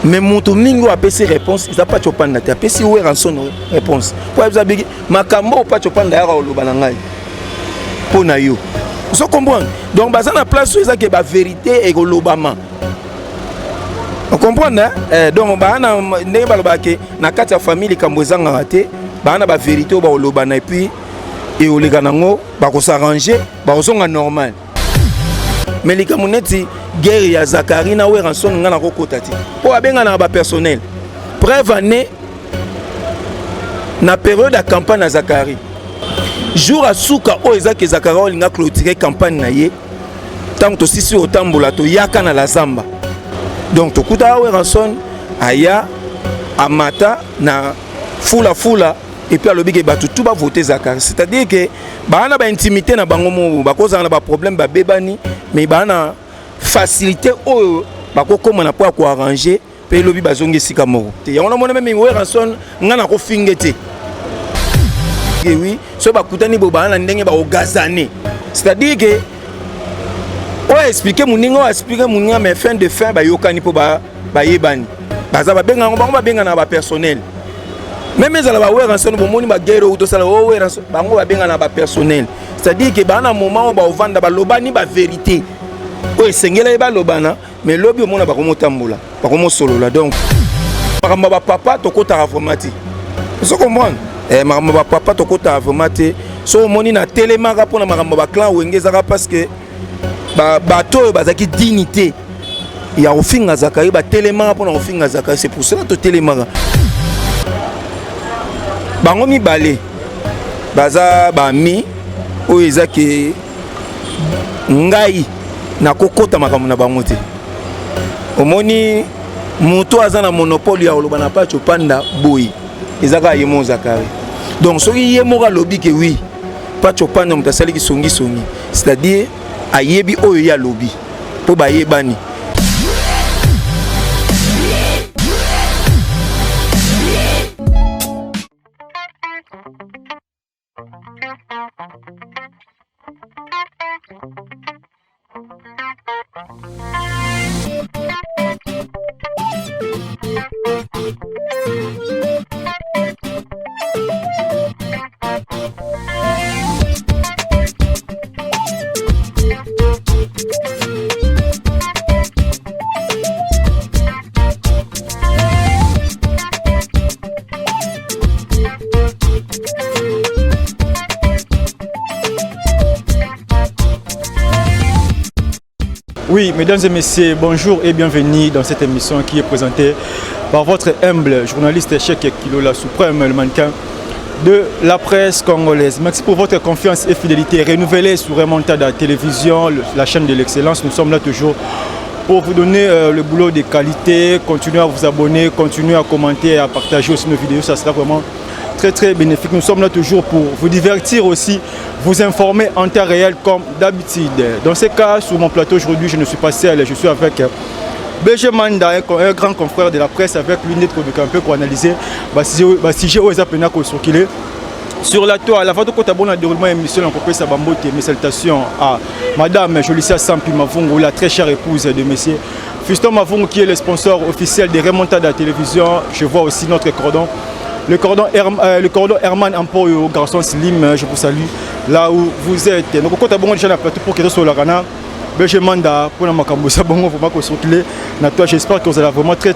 mais moto mingo a pesi réponse ils a pas chopanda te a pesi ouais ranson réponse pour vous abigi makambo pas chopanda ya oloba na ngai pour na yo vous comprenez donc baza na place où ils a que ba vérité et olobama vous comprenez donc ba na ndenge baloba ke na kati ya famille kambo ezanga raté ba na ba vérité ba olobana et puis et olega nango ba ko s'arranger ba ko songa normal mais les kamuneti guerre ya Zakari na we ranson ngana ko kotati po abenga na ba personnel preuve année na période de campagne à Zakari jour à souka o ezaki Zakari olinga clôturer campagne na ye tant to sisi otambola to yaka na la zamba donc to kuta we ranson aya amata na fula et puis alobi ke batu tout ba voter Zakari c'est-à-dire que ba na ba intimité na bango mo ba koza na ba problème ba bebani mais ba na facilité o ba ko comme na pour arranger pe lobi bazongi sika moko te ya on a même we ranson ngana ko fingete oui so ba kutani bo ba na ndenge ba ogazane c'est-à-dire que o expliquer muningo expliquer muninga mais fin de fin ba yokani po ba yebani baza ba benga na ba personnel même les ala ba we ranson bo moni ba guerre ou to sala o we ranson bango ba benga na ba personnel c'est-à-dire que ba na moment ba ovanda ba lobani ba vérité o esengela ba lobana mais lobi o mona ba ko motambola ba ko mosolola donc makamba ba papa to kota informati so comprendre makamba ba papa to kota informati so moni na télémara pour na makamba ba clan wengezaka parce que ba to bazaki dignité ya ofinga Zakari ba télémara pour na ofinga Zakari c'est pour cela to télémara bango mibale baza bami oyo ezaki ngai na kokota makambo na bango te omoni moto aza na monopole ya oloba na pacho panda boyi ezaka yemo Zakari donc soki yemo ka lobi ke oui pacho panda moto asaliki songi c'est-à-dire ayebi oyo ya lobi po bayebani. Oui, mesdames et messieurs, bonjour et bienvenue dans cette émission qui est présentée par votre humble journaliste Cheikh Kilo, la suprême, le mannequin de la presse congolaise. Merci pour votre confiance et fidélité renouvelée sur Remontada Télévision, la chaîne de l'excellence. Nous sommes là toujours pour vous donner le boulot de qualité. Continuez à vous abonner, continuez à commenter et à partager aussi nos vidéos. Ça sera vraiment très bénéfique. Nous sommes là toujours pour vous divertir aussi, vous informer en temps réel comme d'habitude. Dans ce cas, sur mon plateau aujourd'hui, je ne suis pas seul, je suis avec BG Manda, un grand confrère de la presse, avec lui d'être un peu pour analyser le sujet où ils appellent circuler sur la toile. Avant de continuer le déroulement de l'émission, on peut Sabambote. Mes salutations à Madame Jolicia Sampi Mavungu, la très chère épouse de Monsieur Fiston Mavungu, qui est le sponsor officiel des Remontada Télévision. Je vois aussi notre cordon. Le cordon Herman Ampoyo, garçon Slim, je vous salue là où vous êtes. Donc, quand on a déjà la plateau pour que sur la Rana, je manda pour la Makambo Sabongo, faut pas qu'on circule. J'espère que vous allez vraiment très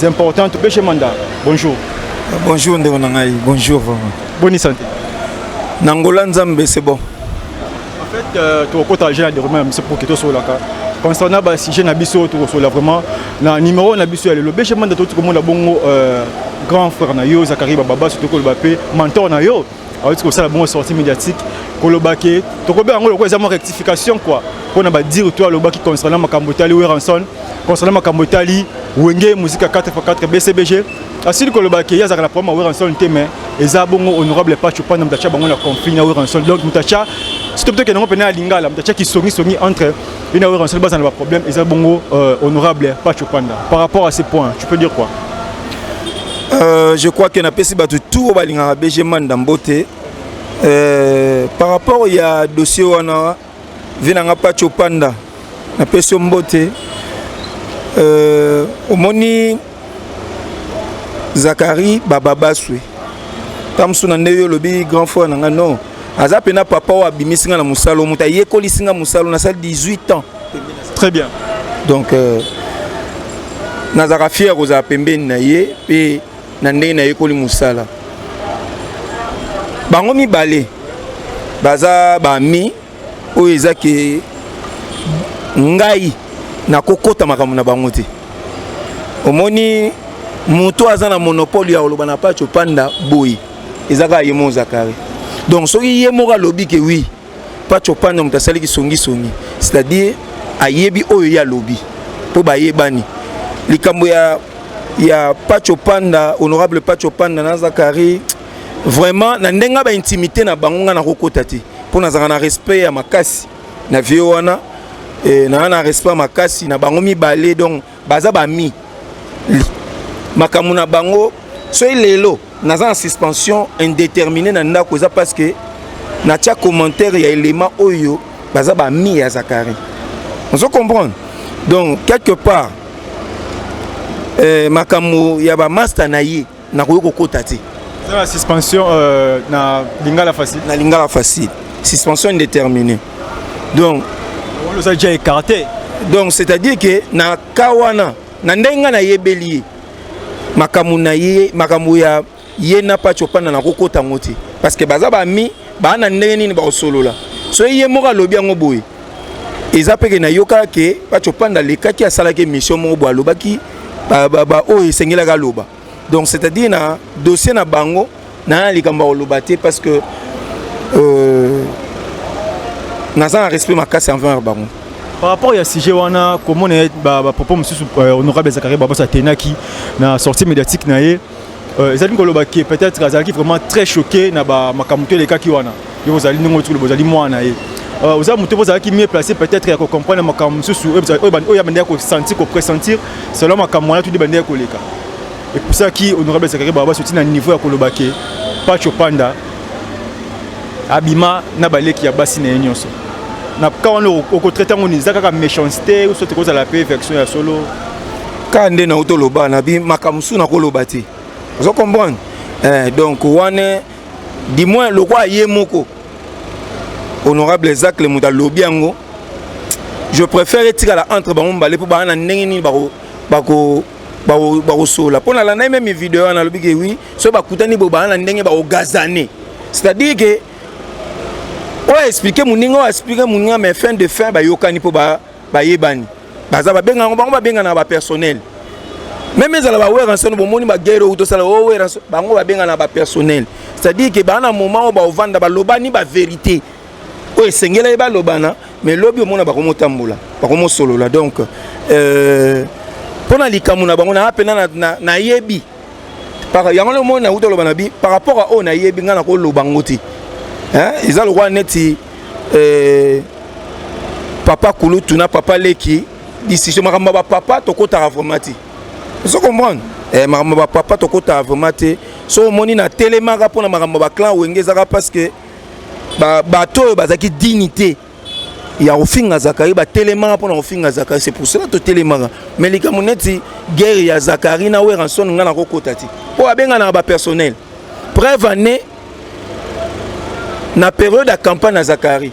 importante. Je manda. Bonjour. Bonjour Ndonangai. Bonjour. Bonne santé. Nangola Nzambe, c'est bon. En fait, tu as côté déjà de remettre pour que tu sois là. Concernant le sujet Nabiso, tu reçois vraiment le numéro Nabiso. Le BG manda tout le monde a bon grand frère Nayo, Zakari Baba, surtout Kolobapé, mentor Nayo. Alors que ça la bonne sortie médiatique, Kolobake. Tu connais en gros les rectification quoi. Pour ne pas dire toi le bas qui concernant Makambotali ou Ranson, concernant Makambotali, Wenge musique à 4x4 BCBG. Asile Kolobake, il y a la première ou Ranson témoin. Et ça bon honorable pas tu pas dans Mtacha bango la conflit na ou Ranson. Donc Mtacha, c'est peut-être que nous prenons à Lingala, Mtacha qui songi entre une ou Ranson bas dans le problème. Et ça bon honorable pas tu panda. Par rapport à ces points, tu peux dire quoi? Je crois que na pesi batu tout balinga BG Manda Mbote par rapport il y a dossier wana vinanga pacho panda na pesi Mbote omoni Zakari bababaswe tamsu na ndeyo lobi grand frère nanga non aza pena papa wa bimisinga na musalo muta yekoli singa musalo na sal 18 ans. Très bien. Donc nazaka fier oza pembeni na ye pe na ndenge na yekoli musala bango mibale baza bami oyo eza ke ngai na kokota makambo na bango te omoni moto aza na monopole ya oloba na Pacho Panda boyi ezaka ye mo Zakari. Donc soki ye mo lobi ke oui Pacho Panda moto asali ki songi c'est-à-dire ayebi oyo ya lobi po ba yebani likambo ya Pacho Panda, honorable Pacho Panda na Zakari vraiment na ndenga ba intimité na bango na kokota te po na zaka na respect ya makasi na vie wana na respect makasi na bango mibale donc baza ba mi makamuna bango so lelo naza en suspension indéterminée na ndako eza parce que na tia commentaire ya élément oyo baza ba mi ya Zakari. On se comprend. Donc quelque part makamu ya ba master na ye na koyoko kota te. La suspension na lingala facile. Na lingala facile. Suspension indéterminée. Donc on les a déjà écarté. Donc c'est-à-dire que na kawana na ndenga na yebeli makamu na ye makamu ya ye na Pacho Panda na kokota ngoti parce que baza ba mi ba na ndenge nini ba solola so ye moka lobi yango boye eza peke na yoka ke Pacho Panda lekaki asala ke mission mo bo alobaki ba o esengela ka loba. Donc c'est-à-dire na dossier na bango na likamba olobate parce que naza respect makasi envers bango. Par rapport à sujet wana comment on est propos monsieur honorable Zakari Baba Satenaki na sortie médiatique na ye ezali ngoloba ki peut-être azalaki vraiment très choqué na ba makamuto les cas ki wana yo bozali ndingo tu bozali mwana ye oza muto bozalaki mieux placé peut-être ya ko comprendre makamuto su o ya bande ko sentir ko pressentir selon makamwana tu de bande ko leka et pour ça qui honorable Zakari Baba soutient na niveau ya koloba ki Pacho Panda abima na baleki ya basi na nyonso na quand on traite on dit ça méchanceté ou soit cause à la perfection ya solo quand ndé na utoloba na bi makamusu na koloba te vous comprenez donc wane du moins le quoi yemoko honorable Zak le muda lobiango je préfère tirer la entre bango balé pour ba na ndenge ni bako sola pour na la même vidéo na lobi que oui so ba kutani bo ba na ndenge ba ogazane c'est-à-dire que ouais expliquer muninga expliquer muninga mais fin de fin ba yokani po ba yebani baza ba benga bango ba benga na ba personnel même ezala ba wera nsano bomoni ba guerre ou to sala o wera bango ba benga na ba personnel c'est-à-dire que ba na moment o ba ovanda ba lobani ba vérité o esengela ba lobana mais lobi omona ba komo tambola ba komo solola donc pona likamu na bango na apena na yebi par yango le mona uto lobana bi par rapport à o na yebi ngana ko lobangoti. Hein? Ils ont le roi neti papa Kouloutou na papa Leki décision maramba papa tokota avomati. Vous comprenez? Maramba papa tokota avomati. So moni na télémara pour na maramba clan wengezaka parce que bato bazaki dignité. Il y a ofinga Zakari ba télémara pour na ofinga Zakari c'est pour cela to télémara. Mais les kamuneti guerre ya Zakari na weranson ngana kokota ti. Po abenga na ba personnel. Preuve année na période de campagne à Zakari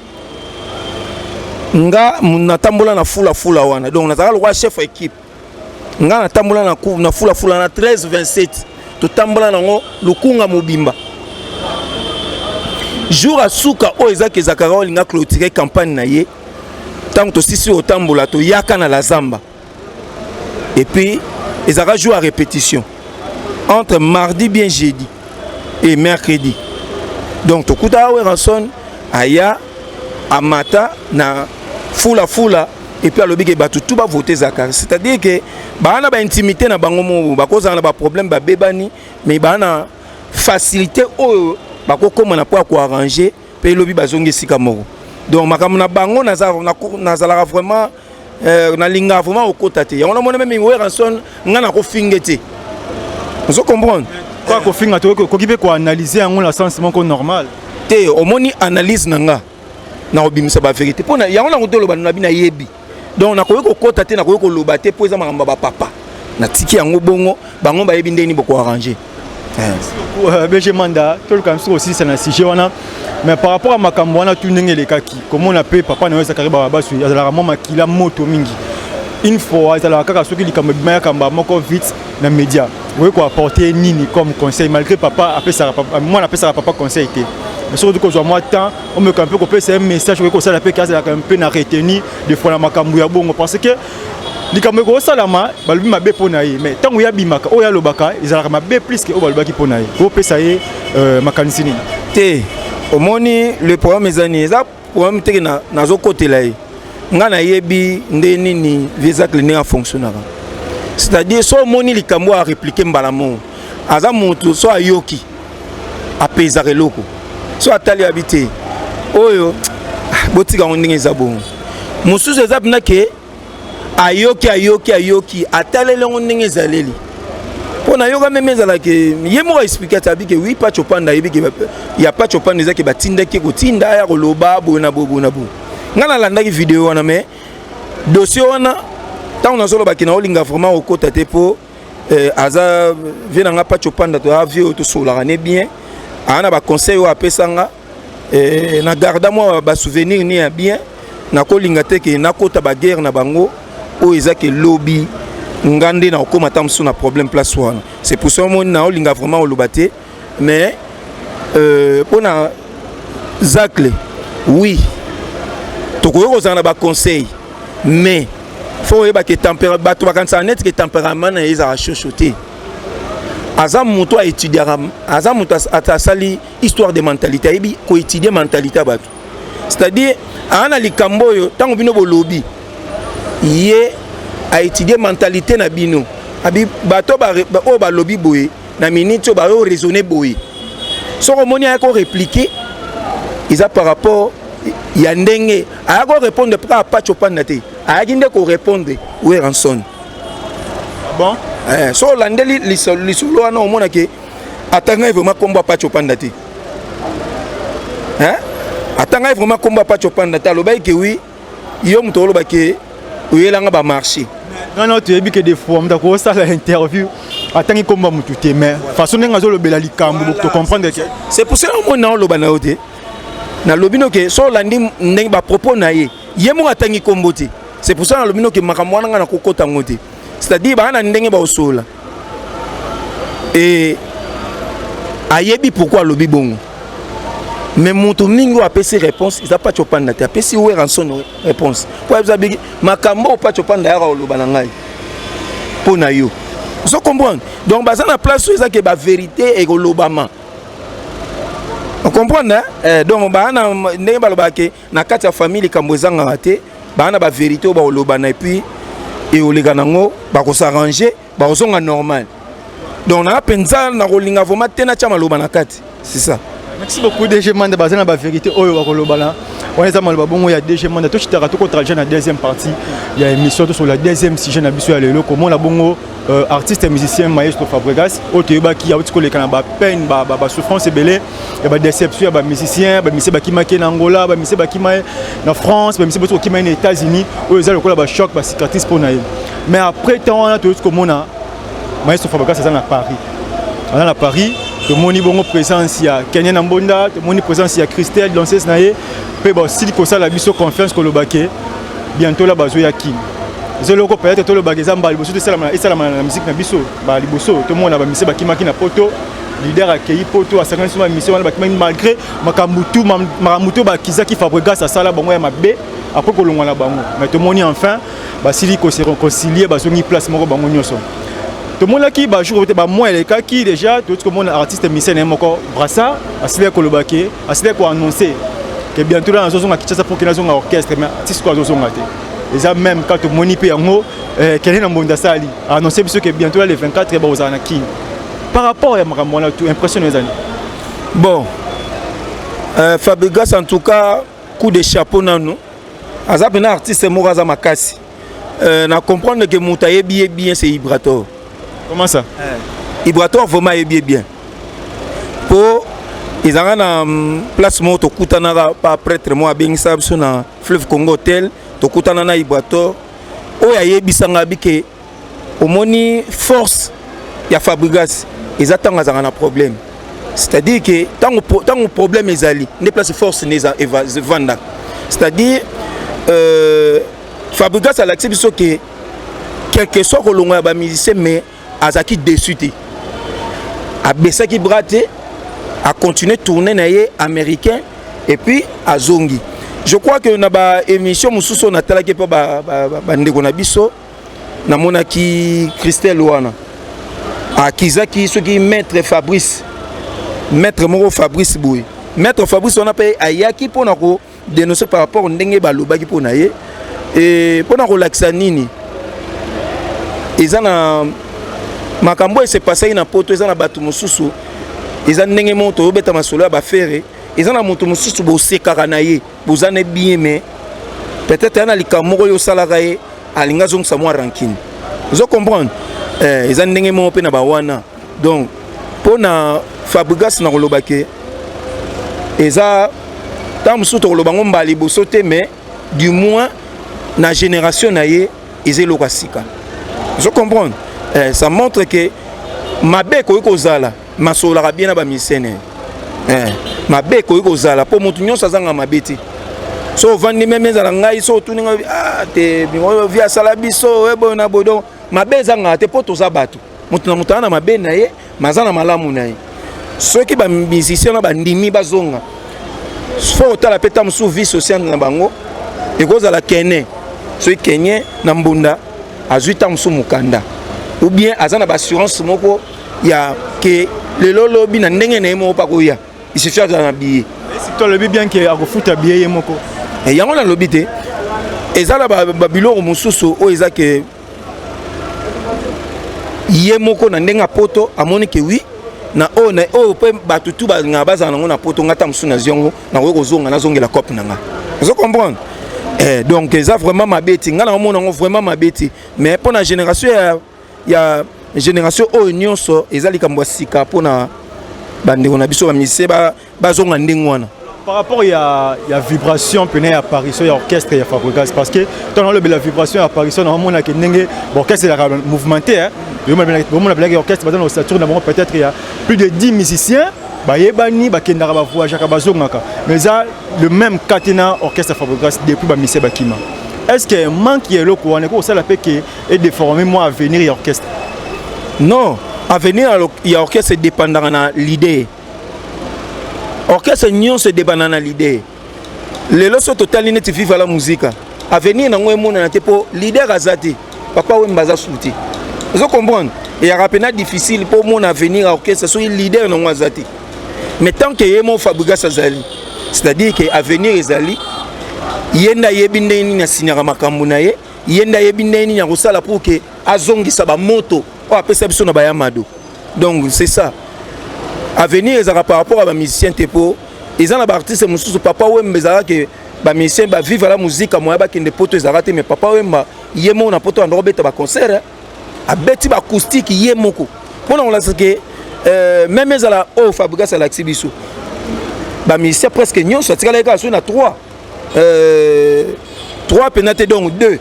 nga natambola na fula wana donc nazala le roi chef équipe nga natambola na fula na 13-27 to tambola nango lukunga mobimba jour à suka o ezaki Zakari olinga clôturer campagne na ye tant to sisi o tambola to yaka na la zamba et puis ezaka jour à répétition entre mardi bien jeudi et mercredi. Donc tokuta weranson aya amata na fula et puis alobi ke batu tout ba voter Zakari c'est-à-dire que bana ba intimité na bango mo ba koza na ba problème ba bebani mais bana facilité o ba ko koma na po ko arranger pe lobi bazongi sika moko donc makamu na bango na zala vraiment na linga vraiment au côté ya on a mona même weranson ngana ko fingete on se comprend. Quoi qu'on finit à toi, qu'on peut analyser en un sens normal. Té, au moins analyse nanga, na obimisa ba vérité. Pour na, y a on a route le ban na bina yebi. Donc na koyoko kota té na koyoko lobate pour ça maramba papa. na tiki yango bongo bango ba yebi ndeni boko arranger. BG Manda, tout le temps aussi c'est un sujet mais par rapport à makambo wana tout ndenge lekaki comment on appelle papa na Zakari Baba su ya la maman makila moto mingi une fois à la kaka soki likambo bimaya kamba moko vite na média oui quoi apporter nini comme conseil malgré papa appelle ça moi on appelle ça papa conseil était mais surtout que moi temps on me camper qu'on peut c'est un message que ça la peut caser un peu na retenir des fois la makambo ya bongo parce que likambo ko salama balubi mabe pona ye mais tango ya bimaka o ya lobaka izalaka mabe plus que o balubaki pona ye ko pesa ye makanisi nini te omoni le programme ezani eza programme te na zo côté là nga na yebi ndeni ni visa clinique fonctionnera c'est-à-dire so omoni likambo a répliquer mbalamo aza mutu so ayoki apeza reloko so atali habité oyo botika ndenge eza bon mususu eza pina ke ayoki atalele ndenge ezaleli pona yoka meme ezalaka ye moko expliquer tabi ke oui pas chopanda yebi ke ya pas chopanda ezaki batindaki kotinda ya koloba bona bona nga nalandaki vidéo wana mais dossier wana tant na solo bakina olinga vraiment okota te po aza vena nga pas chopanda to avio to sola ne bien ana ba conseil o apesanga na garda moi ba souvenir ni ya bien na kolinga te ke na kota ba guerre na bango o ezaki lobby ngande na okoma tamsu na problème place wana c'est pour ça mon na olinga vraiment olobate mais pona Zakle oui tokoyo kozana ba conseil mais faut yeba que tempérament bato bakansa net que tempérament na eza chochoté aza muto a étudier aza muto atasali histoire de mentalité ebi ko étudier mentalité bato c'est-à-dire ana likambo yo tango bino bo lobby yé a étudier mentalité na bino abi bato ba o ba lobby boye na minute ba o raisonner boye so komoni a ko répliquer ils a par rapport ya ndenge a ko répondre pas chopanda te a kinde ko répondre oui ranson bon so landeli lisolo wana omona ke atanga vraiment komba pas chopanda te atanga vraiment komba pas chopanda te loba ke oui yo mutolo ba ke oyelanga ba marché non tu ebi que des fois on ko ça l'interview atangi komba mututé mais façon nga zo lobela likambo pour comprendre que c'est pour ça on na loba na oté na lobino ke so landi ndenge ba propos na ye mo atangi kombote c'est pour ça na lobino ke makambo na kokota ngote c'est-à-dire ba na ndenge ba osola et ayebi pourquoi lobi bongo mais mutu mingi a pesi réponse ils a pas chopanda te pesi ou ranson réponse pour ça bigi makambo pas chopanda ya loba na ngai pona yo so comprendre donc baza na place où ça que ba vérité et lobama on comprend donc ba na ndenge ba lobake na kati ya famille kambozanga raté ba na ba vérité ba lobana et puis et olega nango ba ko s'arranger ba ozonga normal donc na penza na rolinga vraiment tena chama lobana kati c'est ça. Merci beaucoup DG Manda bazana ba vérité oyo ba kolobala on est à bongo ya DG Manda to chitara to contre la deuxième partie il y a émission sur la deuxième sujet na biso ya lelo comment la bongo artiste et musicien Maestro Fabregas otoyeba ki ya utiko lekana ba peine ba souffrance belé ya ba déception ya ba musicien ba musicien ba kimake na Angola ba musicien ba kimake na France ba musicien ba kimake na États-Unis oyo za lokola ba choc ba cicatrice pour na mais après temps on a tout comme on a Maestro Fabregas ça na Paris on a Paris tout le monde bongo présence ya Kenya Nambonda tout le monde présence ya Christelle danseuse naé pe ba sili ko ça la biso confiance ko lobake bientôt la bazo ya Kim zelo ko peut-être to lobake zamba liboso de sala na musique na biso ba liboso tout le monde na ba mise ba kimaki na poto leader accueilli poto a 50 sur mission wana ba kimaki malgré makamutu ba kizaki Fabregas à sala bongo ya mabe après ko longwa na bango mais tout le monde enfin ba sili ko se réconcilier ba zongi place moko bango nyoso. Tout le monde qui va jouer moi les cas qui déjà tout le monde artiste musicien moko brassa asile ko lobake asile ko annoncer que bientôt là nous allons quitter pour que nous orchestre mais artiste ko zo ngate et ça même quand tout moni pe yango Kenya Nambonda sali annoncer biso que bientôt là le 24 ba ozana ki par rapport à makambo na tout impressionné les années bon Fabregas en tout cas coup de chapeau na nous azapena artiste moko za makasi na comprendre que mutaye bien c'est Ibrator. Comment ça? Ibrator vraiment est bien. Pour ils ont une place moto kutana pas prêtre moi bien ça sur na fleuve Congo hotel to kutana na Ibrator o ya yebisanga bike omoni force ya Fabregas ezatanga za na problème. C'est-à-dire que tant que problème ezali, ne place force neza vanda. C'est-à-dire Fabregas a l'acception que quel que soit le longa ba musicien mais azaki déçu té. A baissé qui braté a continuer tourner naie américain et puis à zongi. Je crois que na ba émission mususu na tala ke pa ba ndeko na biso na monaki Christelle wana. A kizaki ce qui maître Fabrice Moro Fabrice Boy. Maître Fabrice on a payé ayaki pour nako dénoncer par rapport au ndenge baloba ki pour naie et pour nako relaxer nini. Ils ont makambo s'est passé na poto ils ont batu mususu ils ont ndenge moto beta masolo ba faire ils ont moto mususu bo sekaka na ye bozane bien mais peut-être ana likamoko yo salaka ye alinga zong sa moi rankine vous comprendre ils ont ndenge mo pe na ba wana donc pour na Fabregas na kolobake eza tam mususu to koloba ngomba liboso te mais du moins na génération na ye ezelo kasika. Je comprends. Ça montre que ma bec au kozala, ma sola bien à ba misene. Ma bec au kozala pour mon tunion ça zanga ma bête. So vandi même za ngai so tuni te via salabiso ebo na bodo ma bezanga te poto za batu. Mutuna mutana ma be na ye mazana malamu na ye. Ceux qui ba musicien na ba ndimi bazonga. Faut tala peta musu vie sociale na bango. Et kozala kene. Ceux kenye na mbunda azuita musu mukanda ou bien azana ba assurance moko ya que le lolobi na ndenge na yemo pa koya il suffit de na billet si toi le bien que akofuta billet moko et yango na lobi te ezala ba biloko mususu o eza que yemoko na ndenga poto amoni que oui na o pe batutu ba ngabaza na ngona poto ngata musu na ziongo na ko zonga na zongela cop na nga vous comprenez. Donc ça vraiment ma bête ngana on vraiment ma bête mais pour la génération il y a génération oignon so ezali kambo sika pour na bande on a biso ba mise ba zonga ndengwana par rapport il y a vibration pene ya apparition ya orchestre ya Fabregas parce que dans le la vibration apparition na mona ke ndenge orchestre la mouvementé hein on a blague orchestre dans Saturne peut-être il y a plus de 10 musiciens bayebani bakendaka ba voyager ba zongaka mais ça le même catena orchestre Fabregas depuis ba mise bakima est-ce que manque yelo ko on est ko ça la pe que et déformer moi à venir y orchestre non à venir il y a orchestre dépendant na l'idée orchestre nyon se dépendant na l'idée le loso total net vive la musique à venir na ngwe mona na te po leader azati papa we mbaza souti vous comprenez et ya rapena difficile pour mon avenir à orchestre so leader na ngwa azati. Mais tant que yemo Fabregas azali, c'est-à-dire que avenir ezali, yenda yebinde ni na sinyaka makambo na ye, yenda yebinde ni na kosala pour que azongisa ba moto o apesa biso na ba yamado. Donc c'est ça. Avenir ezaka par rapport à ba musicien tepo, ezana ba artiste mususu papa wembe ezaka que ba musicien ba vivre la musique moya ba kende poto ezaka te mais papa wemba yemo na poto ando beta ba concert, a beti ba acoustique yemoko. Pona on la que même ezala o Fabregas à l'exhibition ba musicien presque nyon so tikala ka so na 3 penate donc 2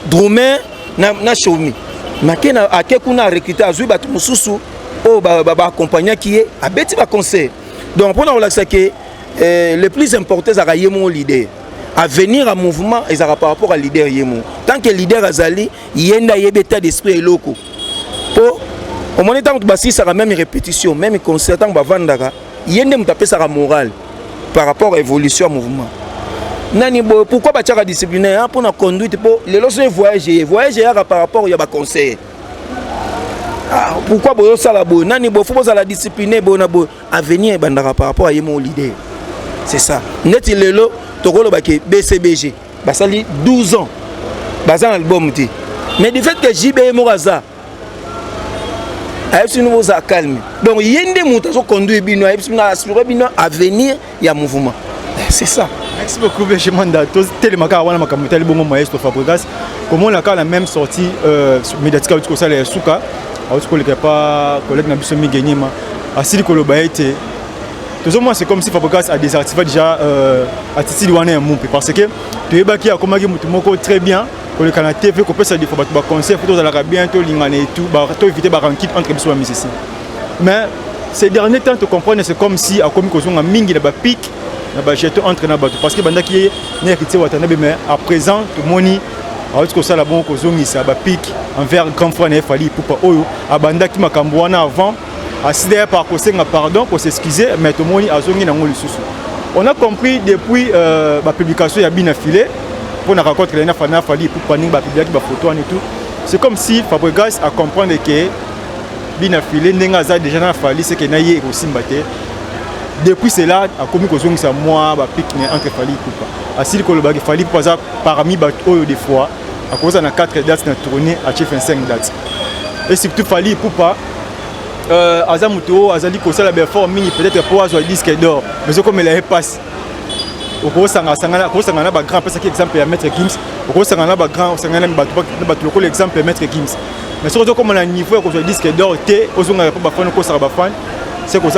drummer na shomi makena akekuna recruter azui batu mususu o ba accompagner qui est a beti ba concert donc pour on ça que le plus important c'est yemo leader à venir à mouvement et ça par rapport à leader yemo tant que leader azali yenda yebeta d'esprit loko pour au moment où tu ça la même répétition, même concert, tant que tu il y a une morale par rapport à l'évolution du mouvement. Pourquoi tu as discipliné pour la conduite pour les lorsque voyager par rapport à conseil. Pourquoi tu as la bonne nani faut la discipliner à venir par rapport à mon leader. C'est ça. Net il est là, tu as BCBG, ça 12 ans. Bazan album mais du fait que JB Moraza nous a calme. Donc il y a des moutons qui conduisent bino, à venir il y a mouvement. C'est ça. Merci beaucoup Béchemanda. Tous tellement wana makamutali bongo maestro Fabregas. Comment on a la même sortie médiatique au ça les souka. Au collègue pas collègue na biso mi gagné ma. Asili koloba été Toujours moi, c'est comme si Fabregas a désactivé déjà Atiti Douane Moumpe. Parce que tu es qui a commandé Moutoumoko très bien. Pour le Canada TV, qu'on peut se dire qu'il faut conseil, il faut bien et tout, pour éviter de renquer entre les deux musiciens. Mais ces derniers temps, tu comprends, c'est comme si à comme ils ont un mingi, un pic, un jeton entre les bateaux. Parce que pendant qu'il y a héritier Watanabe, mais à présent, tout le monde, alors que ça, la bonne cause, c'est un pic envers grand frère, il fallait pour pas oyo, à banda qui m'a cambouana avant, à sidère par cause, pardon, pour s'excuser, mais tout le monde a zongi dans le sous. On a compris depuis la publication, il y a bien affilé. Pour nous rencontrer les enfants, il fallait pour prendre des photos et tout. C'est comme si Fabregas a compris que bien affilé, Nengaza déjà dans la famille, c'est qu'il y a aussi battu. Depuis cela, a commis que c'est moi, pique entre Fali et Poupa. Ainsi que le bag Fali Poupa parmi les des fois, à cause de 4 dates de tournée à chef 5 dates. Et surtout Fali et Poupa, Azamuto, Azali Kosa la belle forme, peut-être pour avoir disque d'or, mais c'est comme il a passé. Au gros, ça a un grand exemple à Maître Gims. Au gros, ça a un grand exemple à Maître Gims. Mais surtout, comme on a un niveau qu'on dit que d'or, c'est que ça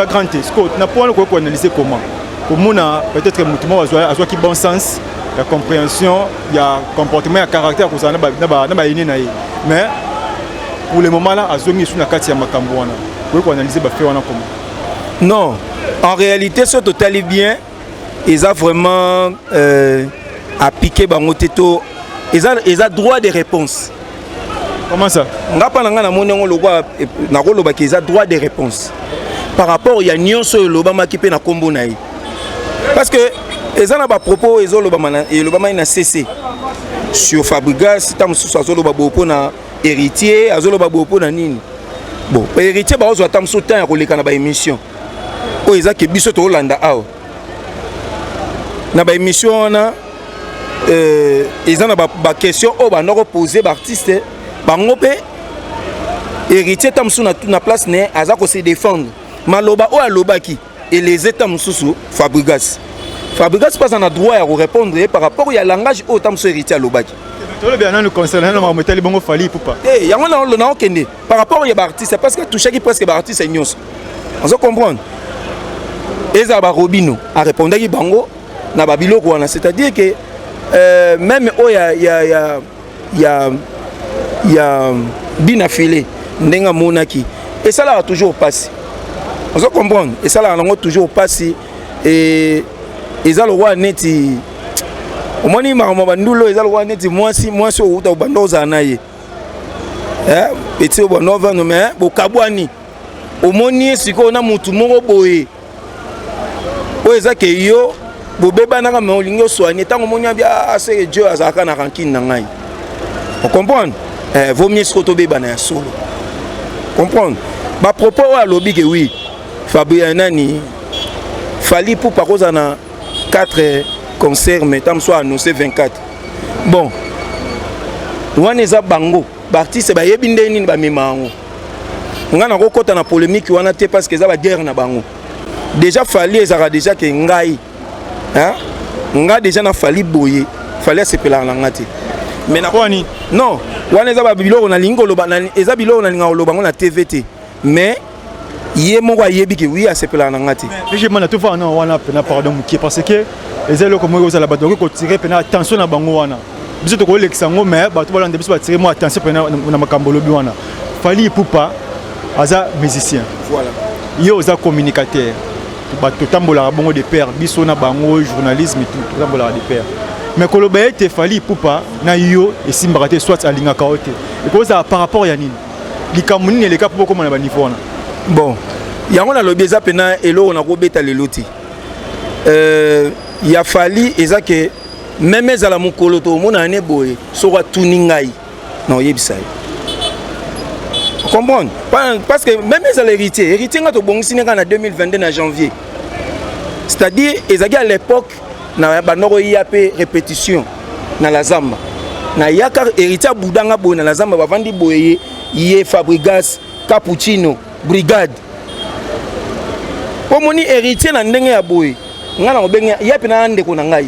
grand Scott n'a pas le analyser comment. Pour moi, peut-être que Moutouma a joué qui bon sens, la compréhension, il y a comportement, il y a caractère que ça n'a pas. Mais pour le moment là, à Zomi sur la carte, il y a Makambouana. Pour analyser, comment. Non, en réalité, ce total est bien. Ils ont vraiment appliqué Bangoteto. Ils ont droit de réponse. Comment ça? On n'a pas droit de réponse. Par rapport à Nyon sur l'Obama qui peut na combo naï. Parce que ils ont des propos, ils ont l'Obama n'a cessé. Sur Fabregas, tam sous azolo babopo na héritier, azolo babopo na nini. Bon, héritier ba ozo tam sous temps ya koleka na ba émission. O ils a ke biso to Hollanda aw. Na ba émission na ils ont ba question o ba noko poser ba artiste bango pe héritier tam sous na place né aza ko se défendre. Maloba o alobaki et les états mususu Fabregas pas en a droit à répondre par rapport au langage au tam sous héritier alobaki. Tout le bien nous concernant le mamotel bongo fali poupa. Eh yango na okende par rapport au artiste parce que touché qui presque ba artiste nyos. On se comprendre. Eza ba Robino a répondu ki bango na babiloko wana, c'est-à-dire que même o ya bina filé ndenga monaki et ça là a toujours passé. On se comprendre et ça là a toujours passé et ils ont le roi neti au moins il m'a bandulo ils ont le roi neti moi si au bandoza naie petit au banova no mais bokabwani au moins si ko na mutu moko boye o ezake yo bobeba na kama olingo soigner tango monia bia c'est Dieu azaka na rankine na ngai. On comprendre vaut mieux se beba na solo. Comprendre ba propos à lobby que oui Fabianani Fali pour par cause na 4 concerts mais tam soit annoncé 24. Bon waneza bango artiste ba yebinde nini ba memango ngana ko kota na polémique wana te parce que ça va guerre na bango. Déjà Fali ezara déjà que ngai hein nga déjà na Fali boye Fali se pela na ngati mais na kwani non waneza ba biloko na lingo loba na eza biloko na linga loba na TVT mais yé moko ayebi ke oui asepela na ngati je mana tout va non wana pena pardon mukie parce que ezelo comme oza la bato ko tirer pena attention na bango wana biso to ko leksango mais bato bala ndebiso ba tirer mo attention pena na makambo lobi wana Fali Poupa aza musicien voilà yo oza communicateur bato tambola bongo de père biso na bango journalisme et tout tambola de père mais koloba ete Fali Poupa na yo esimbaka soit alinga kaote et ko ça par rapport ya nini likamuni le kapo ko na ba niveau wana. Bon, il y a un lobby pena et l'eau on a robé à l'eloti. Il a fallu que même à la mukoloto mon année boy sera tuningai. Non, yebisai. Comprendre? Parce que même à l'héritier n'a to bon signé en 2022 en janvier. C'est-à-dire à l'époque na banoro IAP répétition na la zamba. Na yaka héritier boudanga boy na la zamba ba vandi boye yé Fabregas Cappuccino brigade pour moni héritier na ndenge ya boy ngana obenga ya pena ndeko na ngai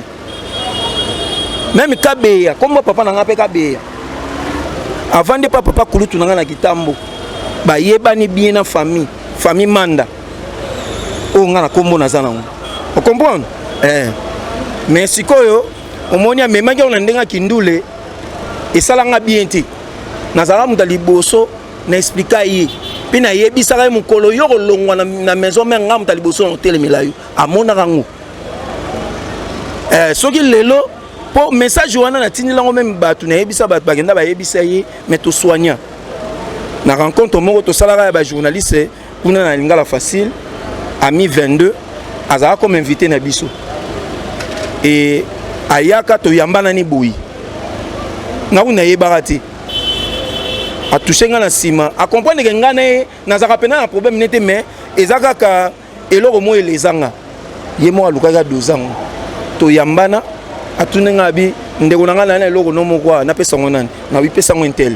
même kabeya comme papa na ngape kabeya avant de papa kulutu na ngana kitambo ba yebani bien na famille manda on a combo na zana on comprend mais sikoyo omoni a memaki on ndenga kindule et salanga bien ti nazala muta liboso na expliquer yi pina yebisaka mukolo yo kolongwa na maison mais ngam ta liboso on telemela yo amona rango soki lelo po message wana na tini lango même batu na yebisa batu bagenda ba yebisa yi mais to soigner na rencontre moko to salaka ba journaliste kuna na lingala facile ami 22 azala comme invité na biso et ayaka to yambana ni boyi na una yebaka te a touché nga na sima a comprendre que nga na zaka pena na problème nete mais ezaka ka eloko mo elezanga yemo alukaka 2 ans to yambana atunenga bi ndeko na nga na eloko no moko na pesa ngonani na wi pesa ngontel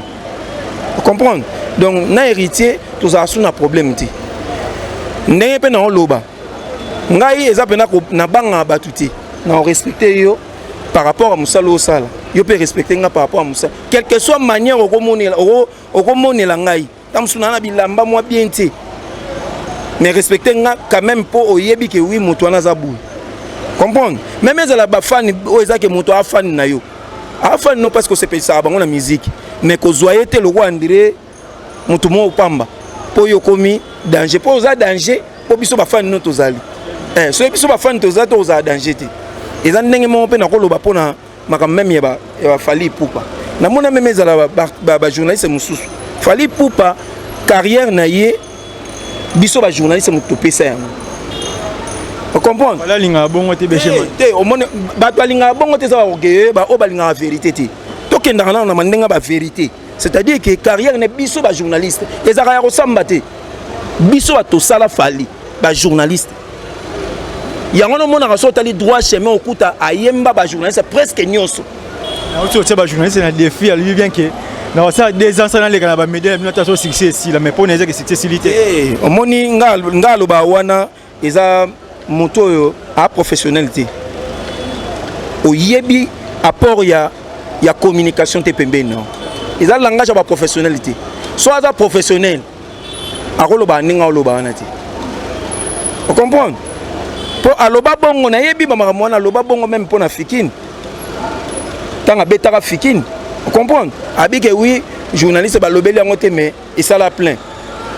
comprendre donc na héritier to za suna problème ti ndenge pe na loba ngai eza pena na banga batuti na respecter yo par rapport à musalo sala yo peut respecter nga par rapport à musa quelle que soit manière okomonela ngai tamsuna na bilamba moi bien ti mais respecter nga quand même pour oyebi que oui moto na zabu comprendre même ezala ba fan o ezake moto a fan na yo a fan non parce que c'est ça bango na musique mais ko zoyer te le roi André moto mo pamba po yo komi danger po za danger po biso ba fan no tozali so biso ba fan toza to za danger te eza ndenge mo pe na koloba pona makam même ya Fally Ipupa na mona même ezala ba journaliste mususu Fally Ipupa carrière na ye biso ba journaliste mutopesa yango on comprend voilà linga bongo te beche te o mona ba linga bongo te za ba ogeye ba o ba linga vérité te to kenda na na mandenga ba vérité c'est-à-dire que carrière na biso ba journaliste ezaka ya kosamba te biso ba to sala Fally ba journaliste yango no mona raso tali droit chemin okuta ayemba ba journaliste presque nyonso na auto tsa ba journaliste na défi à lui bien que na ça des ans na les kana ba média na taso succès ici la mais pour neza que succès silité omoni ngalo ba wana eza moto yo a professionnalité oyebi apport ya communication te pembeni non eza langage ba professionnalité soit eza professionnel akoloba ninga oloba wana te on comprend pour aloba bongo na yebi ba mwana aloba bongo même pour na fikine tanga betaka fikine on comprend abike oui journaliste ba lobeli yango te mais et ça la plein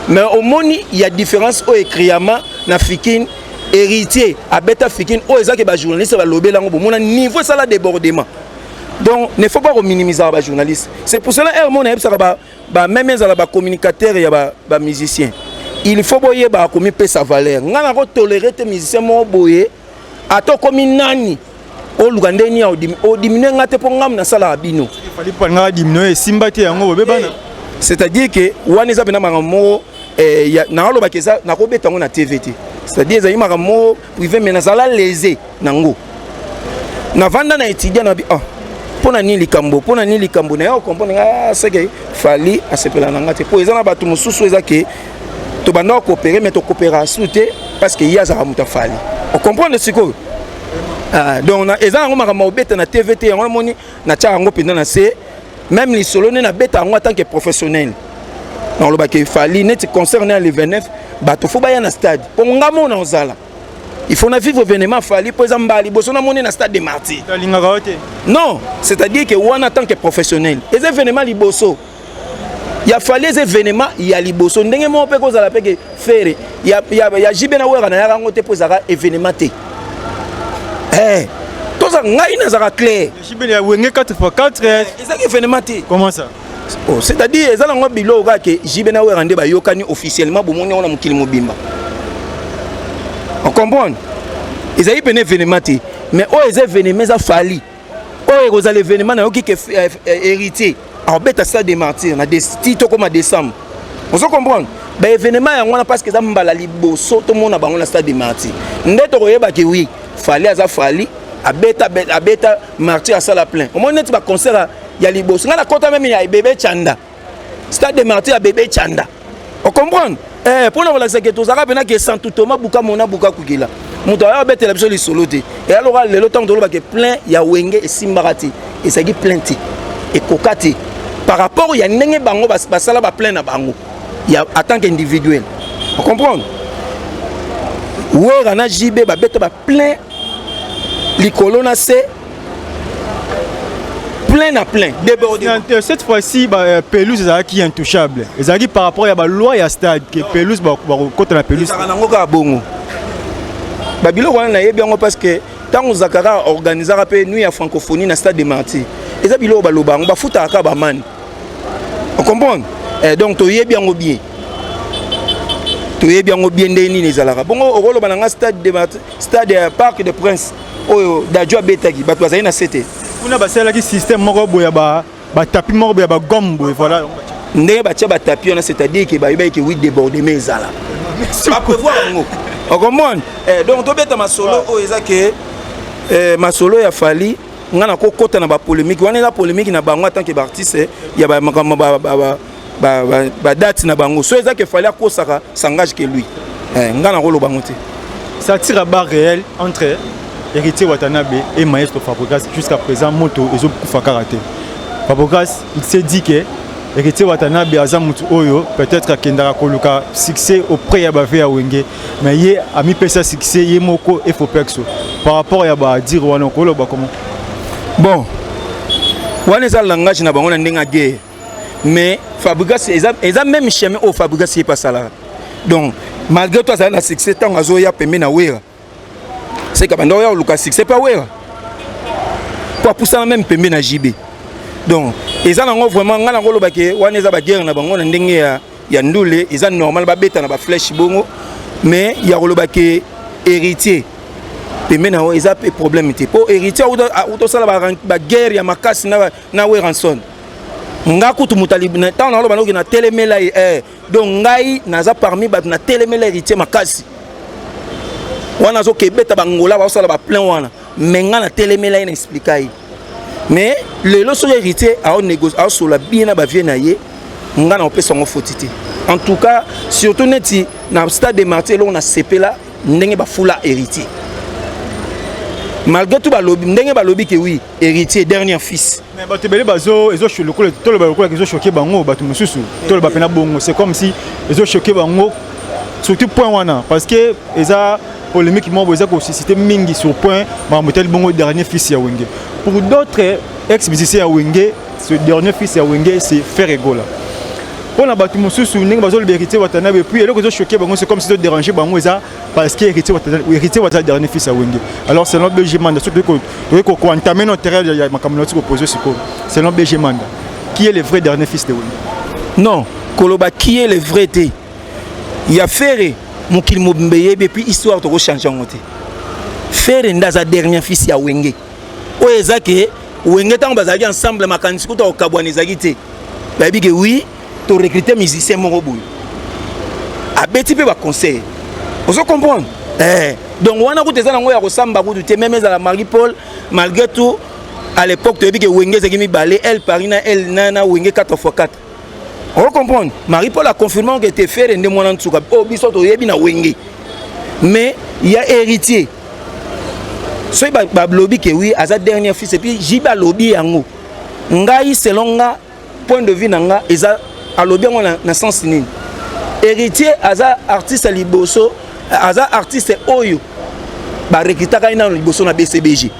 mais au moni il y a différence au écriama na fikine héritier abeta fikine o ezake ba journaliste ba lobeli yango bomona niveau ça la débordement donc ne faut pas minimiser ba journaliste c'est pour cela mon aime ça ba même ça ba communicateur ya ba musicien il faut boyer ba komi pe sa valeur ngana ko tolérer te musicien mo boyer ato komi nani o lugande ni o diminuer ngate po ngam na sala bino il fallait pas nga diminuer simbate yango bebana c'est-à-dire que wani za bena mangamo ya na lo bakeza na ko betango na TVT c'est-à-dire za yima mo privé mais na sala lésé nango na vanda na étudiant na bi pona ni likambo na yo comprendre c'est que Fally asepela na ngate po ezana batu mususu ezake to banda coopérer mais to coopération te parce que ya za muta Fally on comprend le siko donc na ezana ngoma kama obeta na TVT yango moni na tia yango penda na se même les solo na beta yango en tant que professionnel na lo ba ke Fally net concerné le 29 bato fo ba ya na stade po ngamo na ozala il faut na vivre événement Fally pour exemple liboso na moni na stade de Martyrs non c'est-à-dire que on en tant que professionnel les événements liboso il y a Fally les événements il y a liboso ndenge mo pe ko za la pe ke faire il y a jibena wera na ya ngote pour za événement te tout ça ngai na za clair jibena wenge 4x4 ça événement te comment ça c'est-à-dire ezala ngo bilo ka ke jibena wera nde ba yokani officiellement bo moni on a mukili mobimba on comprend ils ont eu un événement mais oh les événements ça Fally oh les événements na qui héritier en bête ça des martyrs na des titres comme à décembre on se comprend ben événement yango parce que ça mbala liboso tout monde na bango na stade des martyrs ndeto koyeba ke oui Fally aza Fally abeta martyr à ça la plein au moins net ba concert ya liboso ngana kota même ya bébé Chanda stade des martyrs à bébé Chanda on comprend pour nous relaxer que tous arabes na que sans tout Thomas buka mona buka kugila muto ya bete la biso li soloté et alors le temps de que plein ya wenge et simbarati et ça dit plein ti et kokati par rapport ya ndenge bango basala ba plein na bango ya en tant qu'individuel on comprend Wera na JB ba beta ba plein likolo na se plein à plein débordé. Cette fois-ci pelouse est intouchable. Les arrivent par rapport à la loi et à stade que pelouse côté la pelouse. Ça nango ka bongo. Ba bilo wana na yebi yango parce que tant Zakara organiser rappel nuit à francophonie na stade de Martyrs. Et ça bilo ba loba ba futa ka ba man. On comprend? Donc to yebi yango bien. To yebi yango bien ndeni nezalaka. Bongo okolo bananga stade de Martyrs, stade Parc des Princes. Oyo Dadjo betaki ba to azali na CT. On a un système tapis mort gomme voilà. Ndé batia ba tapis c'est-à-dire que ba yeba que oui débordement ezala. Pas prévoir ngo. On comprend? Donc to beta masolo o ezake masolo ya fali ngana ko kota na ba polémique. Wana la polémique na bango tant que artiste ya ba date na bango. So ezake fali akosaka s'engage que lui. Ngana ko lo bango te. Ça tire à barre réel entre Héritier Watanabe et Maestro Fabregas. Jusqu'à présent, Moto et Zopoufa Karaté. Fabregas, il s'est dit que Héritier Watanabe Azamutu Oyo, peut-être qu'il y a un succès auprès de Bavé à Wenge, mais il y a un peu succès, il y a Moko et Fopexo. Par rapport à dire Wanokolo, comment? Bon, on est dans le langage, on est dans la guerre. Mais Fabregas, ils ont même chemin au Fabregas, c'est pas ça là. Donc, malgré tout ça, le succès, tant que Zoya peut mener à Wera. C'est que pendant que Lucas c'est pas ouais pour pousser même pembe na JB donc ils ont vraiment ngana ngolo bake wana za ba guerre na bango na ndenge ya ndule ils ont normal ba beta na ba flèche bongo mais ya ngolo bake héritier pembe na ils a problème té pour héritier ou sala ba guerre ya makasi na we ranson ngaku tu mutali na tant na lo bango na telemela donc ngai naza parmi ba na telemela héritier makasi. On a zo kebeta bangola ba sala ba plein wana menga na telemela ina expliquer mais le loso héritier a négocier a sur la bien na ba vie na ye nga na opesa ngo fotité en tout cas surtout neti na stade de Martyrs on a CP là ndenge ba fula héritier malgré tout ba lobby ndenge ba lobby que oui héritier dernier fils mais ba tebele bazo ezo choqué to le ba ko ezo choqué bango ba tu mususu to le ba pena bongo c'est comme si ezo choqué bango surtout point wana parce que eza polémique moi vous avez suscité mingi sur point mais bon dernier fils ya Wenge pour d'autres ex-musiciens ya Wenge ce dernier fils ya Wenge c'est Ferrego là pour la batu musu souvenir bazo le héritier Watanabe et puis et là que choqué bango c'est comme si de déranger bango ça parce que héritier Watanabe dernier fils ya Wenge alors c'est notre BG Manda surtout que entamer notre terrain il y a ma communauté opposée c'est notre BG Manda qui est le vrai dernier fils de Wenge non Koloba qui est le vrai té il y a Ferré mokili mobembeye et puis histoire to changer ngote faire ndaza dernier fils ya Wenge o ezake Wenge tant bazali ensemble makanisi ko to kabwaneza gite ba bi que oui to recruter musicien moko boy a beti pe ba conseil on se comprendre donc wana ko tezana ngo ya ko samba ko te même za la Marie Paul malgré tout à l'époque to bi que Wenge zaki mi balé elle parina elle nana Wenge 4x4. On comprend. Marie-Paul a confirmé que tu fait un démon tsuka. Oh, biso to yebi na Wenge. Mais il y a héritier. So ba lobby que oui, à sa dernière fils et puis jiba lobby yango. Ngai selon nga point de vue nanga eza a lobby na sens nini. Héritier aza artiste liboso, aza artiste oyo. Ba rekitaka ina liboso na BCBG.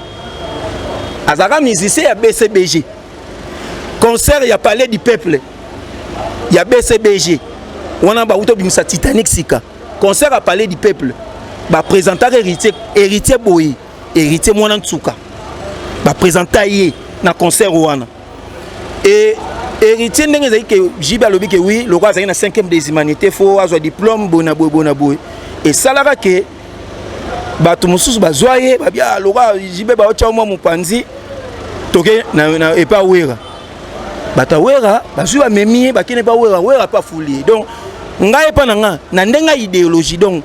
Azaka musicien ya BCBG. Concert ya Palais du Peuple. Il y a BCBG. On a baouto bimsa Titanic Sika. Concert à Palais du Peuple. Ba présenter héritier boy, héritier Mwana Tsuka. Ba présenter na concert wana. Et héritier ndenge que Jiba lobi que oui, le roi a na 5e des humanités, faut avoir diplôme bonaboy. Et ça là que ba to mususu ba zoye ba bia le roi Jiba ba ocha mo mupanzi toke na et pas wera. Bata wera basu ba memi ba kene ba wera pas fouli donc ngai pa nanga na ndenga idéologie donc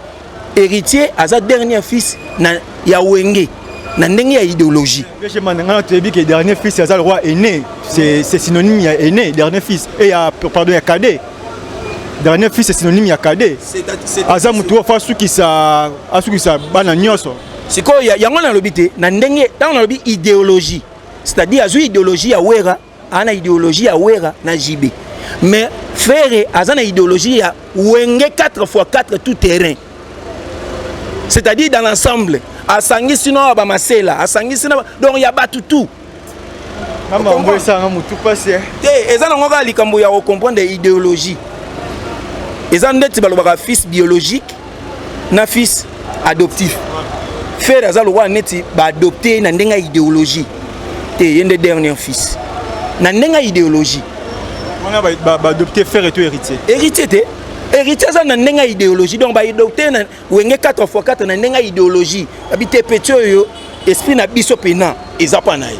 héritier aza dernier fils na ya Wenge na ndenga ya idéologie je mandanga tu dis que dernier fils aza le roi aîné c'est synonyme ya aîné dernier fils et ya pardon ya cadet dernier fils c'est synonyme ya cadet aza mutu fa suki sa bana nyoso siko ya ngona lobité na ndenge tant na lobi idéologie c'est-à-dire azu idéologie ya wera ana idéologie ya wera na JB mais faire azana idéologie ya Wenge 4x4 tout terrain c'est-à-dire dans l'ensemble asangi sino ba masela asangi sino donc il y a tout Maman on ça ngamu tout passer eza nango ka likambo ya comprendre idéologie eza ndeti balobaka fils biologique na fils adoptif frère eza lokwa neti ba adopter na ndenga idéologie te yende dernier fils na ndenga idéologie on a ba adopter frère et tout héritier te héritier ça na ndenga idéologie donc ba adopter na wenge 4x4 na ndenga idéologie abité petit yo esprit na biso pena eza pa na ye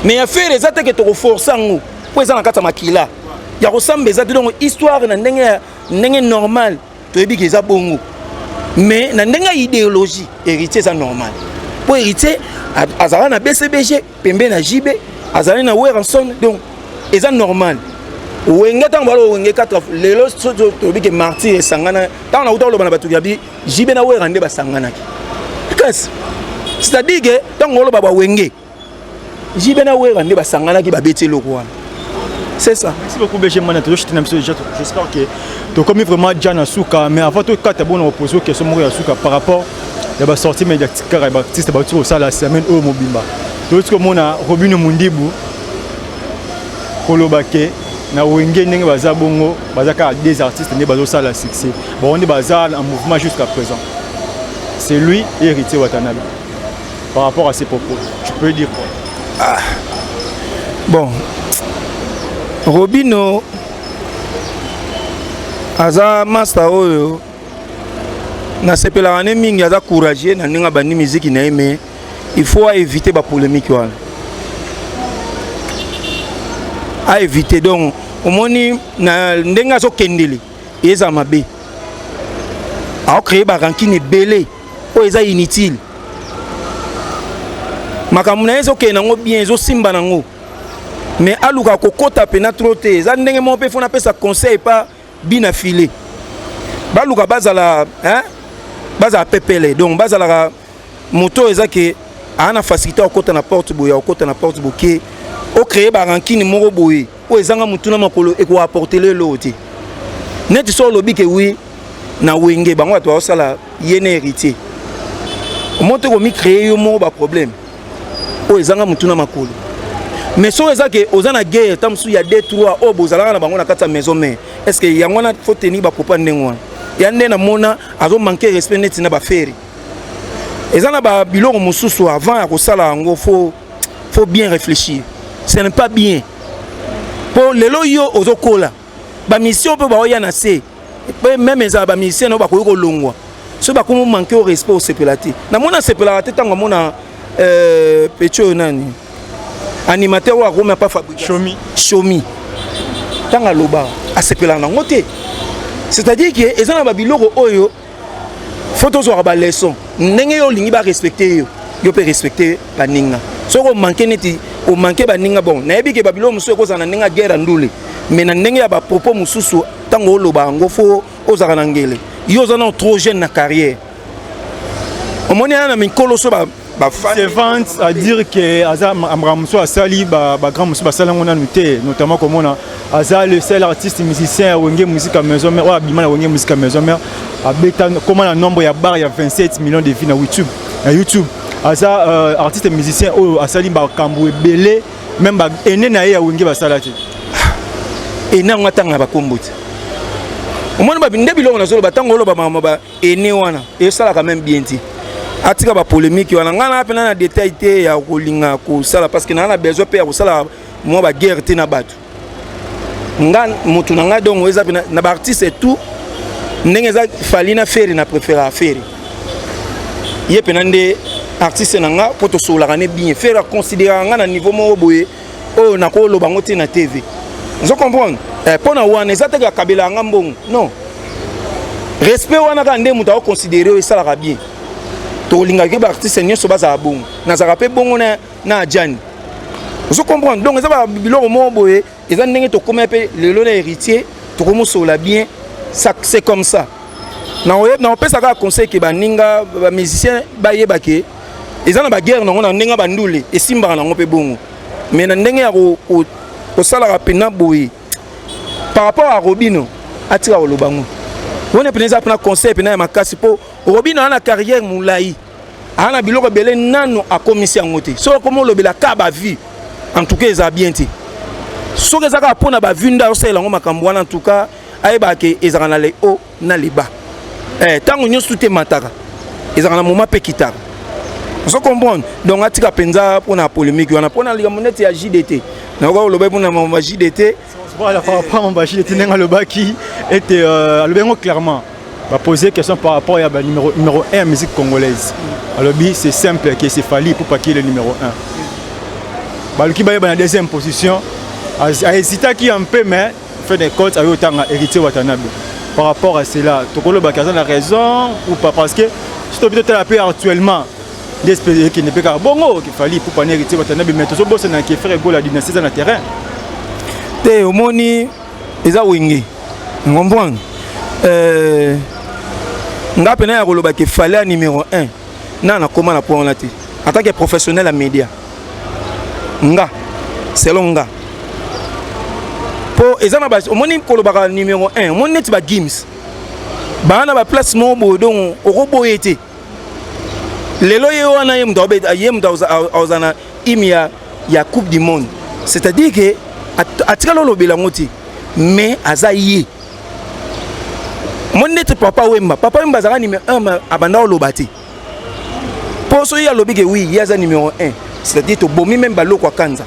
mais affaire eza te que to forcer ngo po eza na kata makila ya ressemble eza donc histoire na ndenge normal to yebi que eza bongo mais na ndenga idéologie héritier ça normal po héritier azala na BCBG pembe na JB azala na Weranson donc eza normal wenge tant balo wenge 4 lelo to yebi que martyr sangana tant na uta lo bana batu yabi JB na Werande ba sangana because c'est-à-dire que tant ngolo baba wenge JB na Werande ba sangana ki ba betelo ko wana. C'est ça. Merci beaucoup, Benjamin. J'espère que tu as commis vraiment Diana Souka. Mais avant tout, quand tu as bon opposé question de Souka par rapport à la sortie médiatique et l'artiste Batou ça la semaine au Mobimba. Donc, comme on a Robin Mundibu, Kolobake, na Wenge Neng Bazabongo, Bazaka des artistes ne bazo ça la succès. Bon, on est bazar en mouvement jusqu'à présent. C'est lui héritier Watanabe. Par rapport à ses propos, tu peux dire quoi? Ah. Bon. Robino aza master oyo na sepela ane mingi aza courageux na ninga bandi musique na mais il faut éviter ba polémique wana a éviter donc omoni na ndenga so kendeli eza mabe a créer ba rankine belé o eza inutile makamuna ezo ke nango bien ezo simba nango mais aluka kokota pena trop te za ndenge mo pe fona pesa conseil pas bina filé baluka bazala hein baza pepele donc bazala moto ezake ana facilité okota na porte boya okota na porte boké o créer ba rankine moko boye o ezanga mutuna makolo e ko apporter le loté net so lobi ke oui na wenge bango to osala yene héritier o monte ko mi créer yo mo ba problème o ezanga mutuna makolo. Mais si vous avez une guerre, il y a 2-3 oh bozala na bango na kata maison mais est-ce que yangona faut tenir ba papa ndengwa ya ndena mona azo manquer respect net na ba faire ezana ba biloko mususu avant ya kosala ngo faut bien réfléchir ce n'est pas bien pour lelo yo ozokola ba mission pe ba oya na se même ezala ba mission no ba ko longwa so ba ko manquer au respect au sepelati na mona sepelati tango mona pecho nani animateur wa Rome pas fabriqué Chomi tanga loba asepela na ngote c'est-à-dire que ezana ba biloko oyo photos zo ba leçon ndenge yo lingi ba respecter yo peut respecter ba ninga soko manquer neti o manquer ba ninga bon na yebi ke ba biloko muso ko za na ninga guerre ndule mais na ndenge ya ba propos mususu tango loba ngo fo ozaka na ngele yo zana trop jeune na carrière omoni na mikolo so ba c'est vente à dire que Aza Amramso a sali ba grand monsieur basala ngona noté notamment comme on a Aza le seul artiste musicien Wenge musique à maison mère ou Bimana Wenge musique à maison mère a beta comment le nombre ya bar il y a 27 millions de vues na YouTube Aza artiste musicien ou a sali ba kambo belé même ba ene na ya Wenge basala ti et na ngatanga ba kombuti omona ba binde biloko na zolo batango lo ba mama ba ene wana et ça là quand même bien dit atika ba polémique wana ngana pena na détail te ya kolinga ko sala parce que na besoin pe ya ko sala mo ba guerre te na batu ngan mutu nanga donc eza pena na ba artiste et tout ndenge za falina faire na préférer faire ye pena ndé artiste nanga poto sola kané bien faire considérer ngana niveau mo boye o na ko lo bango te na TV vous comprenez pona wana ezate ka kabela ngambongo non respect wana ka ndé mutu a considérer ça la bien to linga ke ba artiste nyoso baza bongo na za rapé bongo na Adjani vous comprenez donc ça ba biloko mo boye eza ndenge to comme pe lelo na héritier to comme sola bien ça c'est comme ça na oyeb na opesa ka conseil ke ba ninga ba musicien ba yeba ke eza na ba guerre na ndenge ba ndule esimba na ngope bongo mais na ndenge ya ko sala rapena boye par rapport à Robino atira olobango On est pénéza pour un conseil pénéza makasi po Robin a une carrière moulaï. Ana biloko belé nano a commissaire ngoté. So comment le bela ka ba vie. En tout cas, ça bien été. So que ça ka pona ba vunda osé la ngoma kambwana en tout cas, ayeba ke ezana na le haut na le bas. Tango nyonso tout est mataka. Ezana na moment pe kitara. On comprend. Donc atika penza pour na polémique, on a pour na liga monete ya JDT. Na ko lo ba pour na JDT. Voilà, par rapport à mon JDT nenga le bas qui était le bengo clairement. Va poser question par rapport à numéro 1 musique congolaise. Alors c'est simple que c'est fallu pour pas qu'il est le numéro 1. Bah le qui va dans la deuxième position a hésité qui un peu mais fait des comptes avec autant héritier Watanabe. Par rapport à cela, Tokolo Bakazan a raison ou pas parce que si tu as la paix actuellement l'espèce qui n'est pas bon qu'il fallait pour pas héritier Watanabe mais tout ça bon c'est qui fait goal la dynastie dans le terrain. Te omoni eza wingi. Ngombo nga pena ya koloba ke fallait numéro 1 na comment na point là en tant que professionnel à média nga selon nga po ezana ba omoni koloba numéro 1 omoni net ba games ba na ba place mo bodon okoboyete lelo ye wana ye mdo be ye mdo ozana imia ya coupe du monde c'est-à-dire que atika lolo belangoti mais azaye mon net papa Wemba zara numéro 1 abanda olobati poso ya lobi que oui ya za numéro 1 c'est-à-dire to bomi même baloko kanza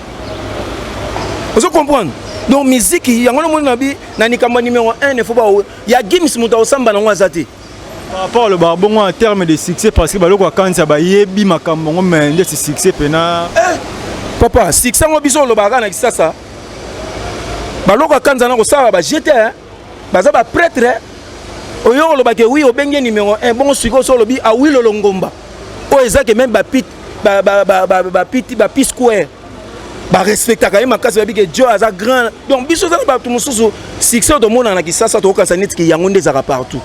vous comprenez donc musique yango mon nabi na nikamba numéro 1 ne faut pas ya games muta osamba na ngwazati par rapport le barbon en termes de succès parce que baloko kanza ba yebi makambo mais ndé succès pena papa succès ngo biso lobaka na kisasa baloko kanza na ko sala ba jeter baza ba prêtre oyo lobake oui au bengue numéro 1 bon suko so lobi a oui lolongomba o ezake même ba pit ba pit square ba respecta ka makasi ba bike Joe aza grand donc biso za ba tout mususu succès de mona na kisasa to kansa net ki yango ndezaka partout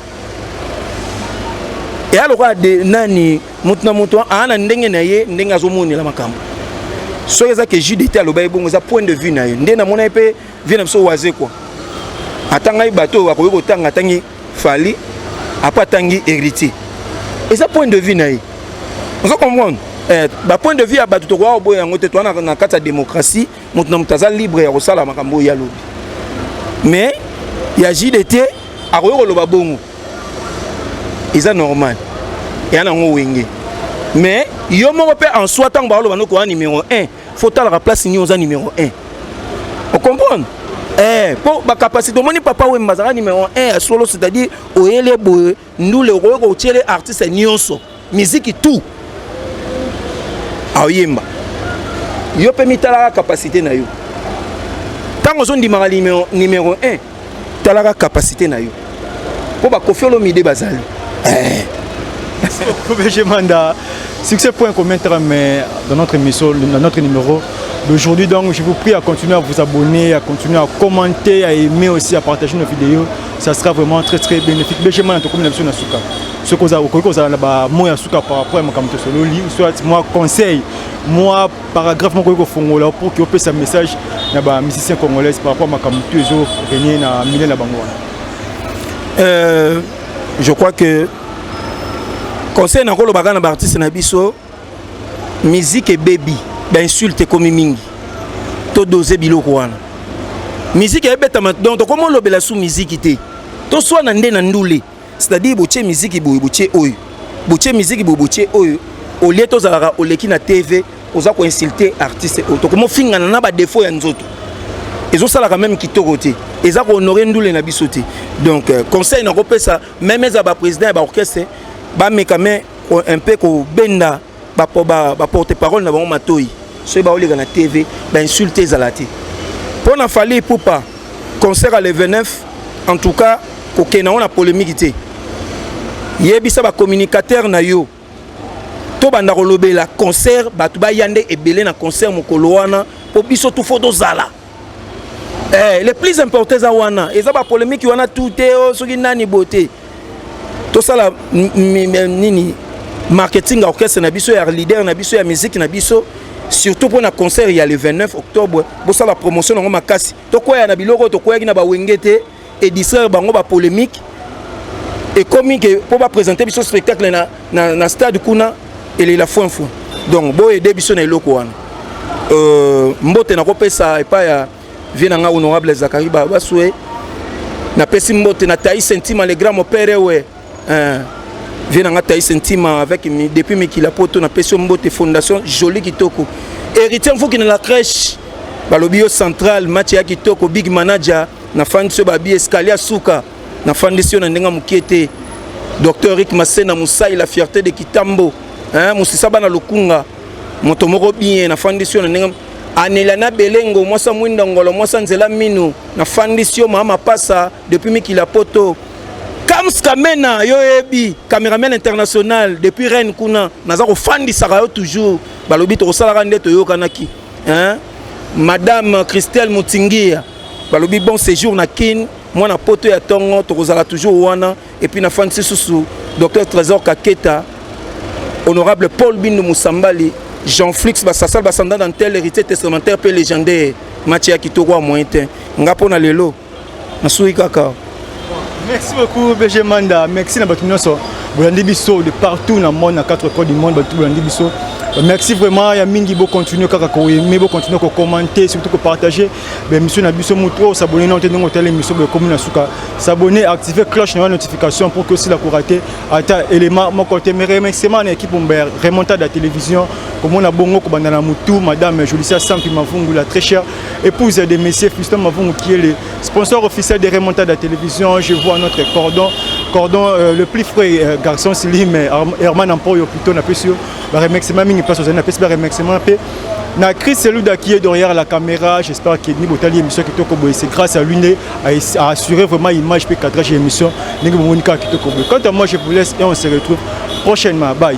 et alors de nani mutna muto ana ndenge na ye ndenge azomoni la makambo so ezake JDT aloba bongo za point de vue na yo ndena mona pe vient na so waze quoi atanga bato akoyo kotanga tangi fali après tangi héritier et ça point de vue naï on se comprend ba point de vue à bato to kwa oboya ngote to na kata démocratie mutna mutaza libre ya kosala makambo ya lobi mais ya JDT akoyo koloba bongo c'est normal et ana ngo wenge mais yo moko pe en soi tant ba loba no ko numéro 1 faut ta la place ni oza numéro 1 on comprend. Pour la capacité, mon papa ou Mazara numéro 1 solo, c'est-à-dire au élève, nous le rôle les artistes nyonso, musique et tout. Ah yemba. Yo permis la capacité na yo. Tant on dit numéro 1, tu as la capacité na yo. Pour ba confier le midi bazal. Je manda succès point commun mais dans notre émission, dans notre numéro d'aujourd'hui. Donc je vous prie à continuer à vous abonner, à continuer à commenter, à aimer aussi, à partager nos vidéos. Ça sera vraiment très très bénéfique. Mais je m'en comme l'émission Nasuka. Ce que vous avez moi Nasuka par rapport à mon caméra solo, soit moi conseil, moi paragraphe mon fongola pour que vous puissiez un message à musicien congolais par rapport à ma caméra toujours gagner na milieu la bango. Je crois que conseil na ko lo bagana ba artiste na biso musique et baby ba insulte comme mingi to doser biloko wana musique e beta donc comment lobela sous musique té to soit na ndé na ndule c'est-à-dire boche musique boche oyo boche musique boche oyo au lieu to zalaka oleki na TV oza ko insulter artiste to comment finga na ba défaut ya nzoto ezo sala quand même kitoko té eza ko honorer ndule na biso té donc conseil na ko pesa même za ba président ba orchestre ba mekame un peu ko benda ba porte-parole na bango matoi so ba oleka na TV ba insulter zalati pour na fali pour pas concert le 29 en tout cas ko kena on a polémique té yebisa ba communicateur na yo to banda ko lobela concert ba tu ba yande ebele na concert mokolo wana po biso tout photo zala le plus important za wana eza ba polémique wana tout te soki nani beauté to sala nini marketing orchestre na biso ya leader na biso ya musique na biso surtout pour na concert il y a le 29 octobre bo sala promotion ngo makasi to koya na biloko to koya na ba wengete et distraire bango ba polémique et comme que pour pas présenter biso spectacle na stade kuna et la fois donc bo aider biso na eloko wana mbote na kopesa epa ya vient nga honorable Zakari Basoué na pesi mbote na taï sentima le grand mon père ouais vient nga taï sentima avec depuis Mikila poto na pesi mbote fondation joli kitoko héritier vous qui na la crèche balobio central match ya kitoko big manager na fandi so babi escalier suka na fandi sio na ndenga mukiete docteur Rick Masena Moussaï la fierté de Kitambo musisa bana lukunga moto moko bien na fandi sio na ndenga anelana belengo mwasa mwinda ngolo mwasa nzela minu na fandi sio mama pasa depuis Mikila poto Kams Kamena yo ebi cameraman international depuis Rennes kuna naza ko fandi saka yo toujours balobi to sala rande to yo kanaki Madame Christelle Moutingia balobi bon séjour na kin moi na poto ya tongo to kozala toujours wana et puis na fandi susu docteur Trésor Kaketa honorable Paul Bindu Moussambali Jean-Flix Bassasal Bassanda dans tel héritier testamentaire peu légendaire Mathieu Kitoko moyen ngapo na lelo na sui kaka. Merci beaucoup BG Manda, merci na batu nyonso bolandi biso de partout na monde na quatre coins du monde batu bolandi biso. Merci vraiment ya mingi bo continuer kaka ko aimer bo continuer ko commenter surtout ko partager ben mission na biso moto s'abonner na tengo tele mission be commune suka s'abonner activer cloche na notification pour que si la ko rater ata élément mon côté mais remerciement na équipe Mber remontada la télévision comme on a bongo ko bandana mutu madame Jolicia Sampi Mavungu la très chère épouse de monsieur Fiston Mavungu qui est le sponsor officiel de remontada la télévision. Je vois notre cordon le plus frais garçon Slim Herman Ampoyo plutôt na pesio ba remerciement mingi place aux années ba remerciement pe na Chris Selouda qui est derrière la caméra. J'espère que ni botali émission qui toko boy c'est grâce à lui à assurer vraiment image pe cadrage émission ningi monika qui toko boy. Quant à moi je vous laisse et on se retrouve prochainement. Bye.